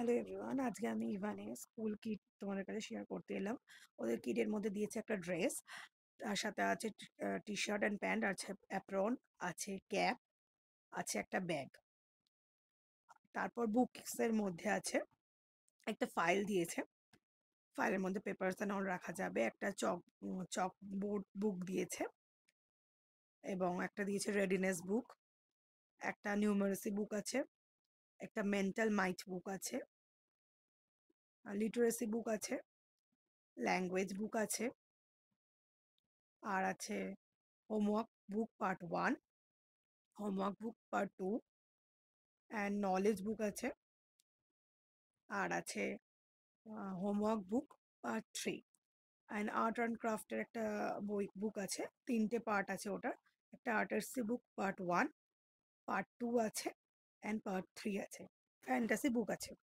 Hello everyone, আজকে আমি ইভানের স্কুল কিট তোমাদের কাছে শেয়ার করতে এলাম। ওদের কিটের মধ্যে দিয়েছে একটা ড্রেস, তার সাথে আছে টি শার্ট অ্যান্ড প্যান্ট, আছে অ্যাপ্রন, আছে ক্যাপ, আছে একটা ব্যাগ। তারপর বুকসের মধ্যে আছে একটা ফাইল দিয়েছে, ফাইলের মধ্যে পেপারস অ্যান্ড অল রাখা যাবে। একটা চক বোর্ড বুক দিয়েছে এবং একটা দিয়েছে রেডিনেস বুক, একটা নিউমারেসি বুক আছে, একটা মেন্টাল মাইট বুক আছে, লিটারেসি বুক আছে, ল্যাঙ্গুয়েজ বুক আছে, আর আছে homework book part 1, homework book part 2 and knowledge book আছে, আর আছে homework book part 3 and art and ক্রাফটের একটা বুক আছে। 3টে পার্ট আছে ওটার। একটা আর্টার্সি বুক পার্ট 1, পার্ট 2 আছে অ্যান্ড পার্ট 3 আছে, ফ্যান্টাসি বুক আছে।